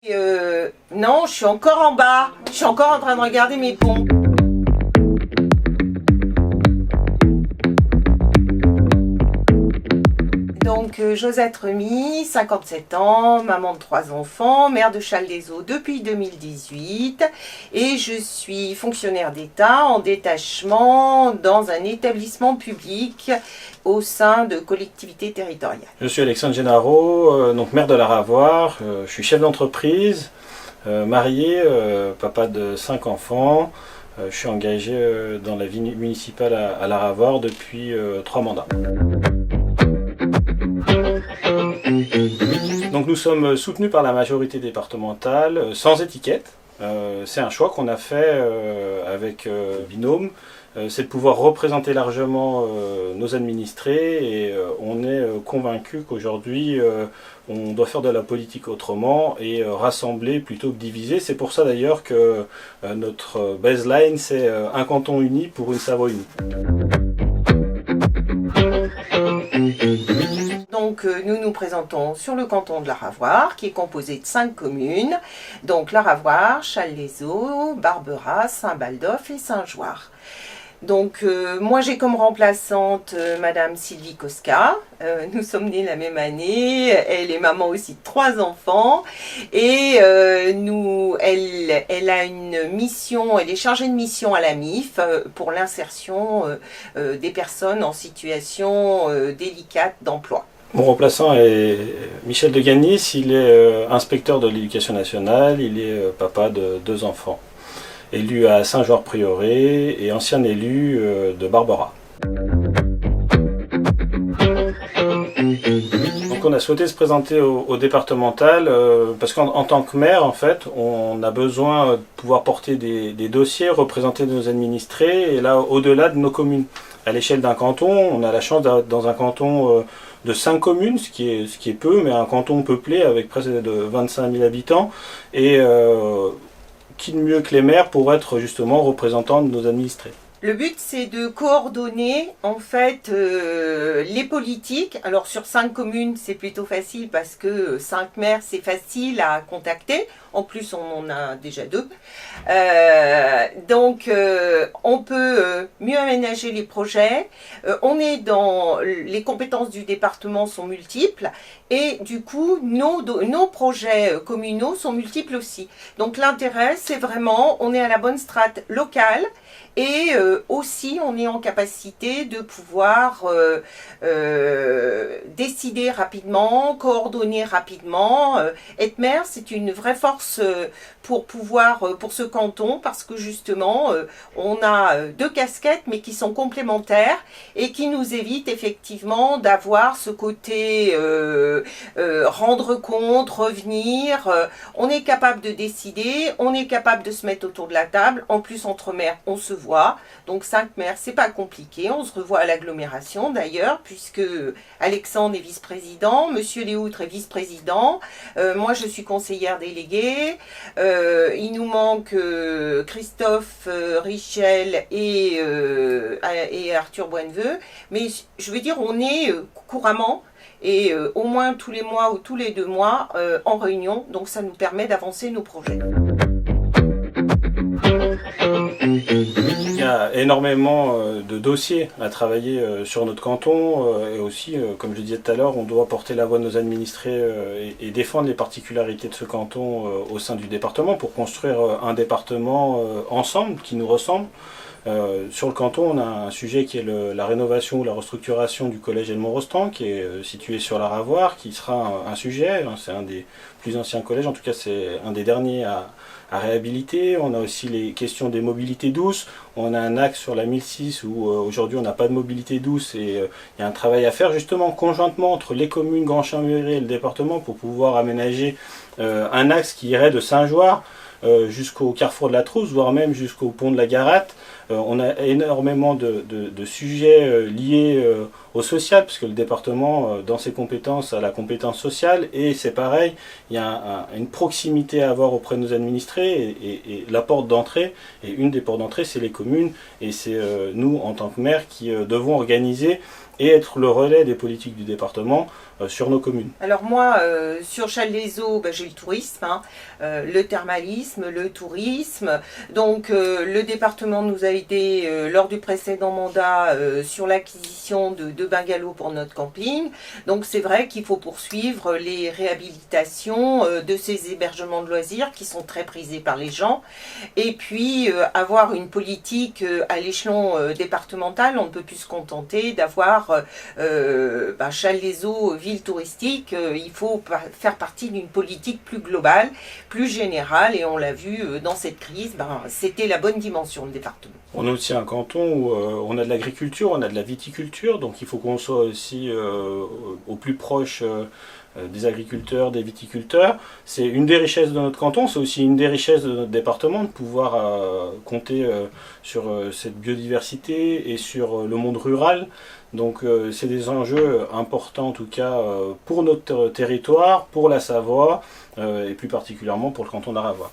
Non, je suis encore en bas. Je suis encore en train de regarder mes ponts. Donc, Josette Remy, 57 ans, maman de 3 enfants, mère de Challes-des-Eaux depuis 2018 et je suis fonctionnaire d'État en détachement dans un établissement public au sein de collectivités territoriales. Je suis Alexandre Gennaro, donc maire de la Ravoire, je suis chef d'entreprise, marié, papa de 5 enfants. Je suis engagé dans la vie municipale à la Ravoire depuis 3 mandats. Donc nous sommes soutenus par la majorité départementale, sans étiquette. C'est un choix qu'on a fait avec Binôme, c'est de pouvoir représenter largement nos administrés et on est convaincu qu'aujourd'hui on doit faire de la politique autrement et rassembler plutôt que diviser. C'est pour ça d'ailleurs que notre baseline c'est un canton uni pour une Savoie unie. Donc nous nous présentons sur le canton de la Ravoire qui est composé de 5 communes, donc la Ravoire, Challes-des-Eaux, Barberaz, Saint-Baldoff et Saint-Joire. Donc moi j'ai comme remplaçante Madame Sylvie Koska, nous sommes nés la même année, elle est maman aussi de 3 enfants et elle a une mission, elle est chargée de mission à la MIF pour l'insertion des personnes en situation délicate d'emploi. Mon remplaçant est Michel de Gagnis, il est inspecteur de l'éducation nationale, il est papa de 2 enfants. Élu à Saint-Georges-Prieuré et ancien élu de Barberaz. Donc on a souhaité se présenter au départemental parce qu'en tant que maire, en fait, on a besoin de pouvoir porter des dossiers, représenter nos administrés et là au-delà de nos communes. À l'échelle d'un canton, on a la chance d'être dans un canton de 5 communes, ce qui est peu, mais un canton peuplé avec presque de 25 000 habitants. Et qui de mieux que les maires pour être justement représentants de nos administrés. Le but, c'est de coordonner en fait les politiques. Alors sur 5 communes, c'est plutôt facile parce que 5 maires, c'est facile à contacter. En plus, on en a déjà 2. Donc, on peut mieux aménager les projets. On est dans les compétences du département sont multiples et du coup, nos projets communaux sont multiples aussi. Donc, l'intérêt, c'est vraiment, on est à la bonne strate locale. Et aussi, on est en capacité de pouvoir décider rapidement, coordonner rapidement. Être maire, c'est une vraie force pour ce canton, parce que justement, on a 2 casquettes, mais qui sont complémentaires et qui nous évitent effectivement d'avoir ce côté rendre compte, revenir. On est capable de décider, on est capable de se mettre autour de la table. En plus, entre maires, on se voit. Donc 5 maires, c'est pas compliqué. On se revoit à l'agglomération d'ailleurs, puisque Alexandre est vice-président, Monsieur Léoutre est vice-président, moi je suis conseillère déléguée, il nous manque Christophe Richel et Arthur Boineveux, mais je veux dire, on est couramment et au moins tous les mois ou tous les 2 mois en réunion, donc ça nous permet d'avancer nos projets. Il y a énormément de dossiers à travailler sur notre canton et aussi, comme je disais tout à l'heure, on doit porter la voix de nos administrés et défendre les particularités de ce canton au sein du département pour construire un département ensemble, qui nous ressemble. Sur le canton, on a un sujet qui est la rénovation ou la restructuration du collège Edmond Rostand, qui est situé sur la Ravoire, qui sera un sujet. C'est un des plus anciens collèges, en tout cas c'est un des derniers à réhabiliter. On a aussi les questions des mobilités douces. On a un axe sur la 1006 où aujourd'hui on n'a pas de mobilité douce et il y a un travail à faire justement conjointement entre les communes Grand-Champ-Muret et le département pour pouvoir aménager un axe qui irait de Saint-Joire jusqu'au carrefour de la Trousse, voire même jusqu'au pont de la Garate. On a énormément de sujets liés au social, puisque le département, dans ses compétences, a la compétence sociale, et c'est pareil, il y a une proximité à avoir auprès de nos administrés, et la porte d'entrée, et une des portes d'entrée, c'est les communes, et c'est nous, en tant que maire, qui devons organiser et être le relais des politiques du département sur nos communes. Alors moi, sur Challes-les-Eaux, j'ai le tourisme, le thermalisme, le tourisme. Donc le département nous a aidé lors du précédent mandat sur l'acquisition de 2 bungalows pour notre camping. Donc c'est vrai qu'il faut poursuivre les réhabilitations de ces hébergements de loisirs qui sont très prisés par les gens. Et puis avoir une politique à l'échelon départemental. On ne peut plus se contenter d'avoir Challes-les-Eaux, ville touristique, il faut faire partie d'une politique plus globale, plus générale, et on l'a vu dans cette crise, c'était la bonne dimension, le département. On a aussi un canton où on a de l'agriculture, on a de la viticulture, donc il faut qu'on soit aussi au plus proche des agriculteurs, des viticulteurs. C'est une des richesses de notre canton, c'est aussi une des richesses de notre département de pouvoir compter sur cette biodiversité et sur le monde rural. Donc c'est des enjeux importants en tout cas pour notre territoire, pour la Savoie et plus particulièrement pour le canton d'Aravois.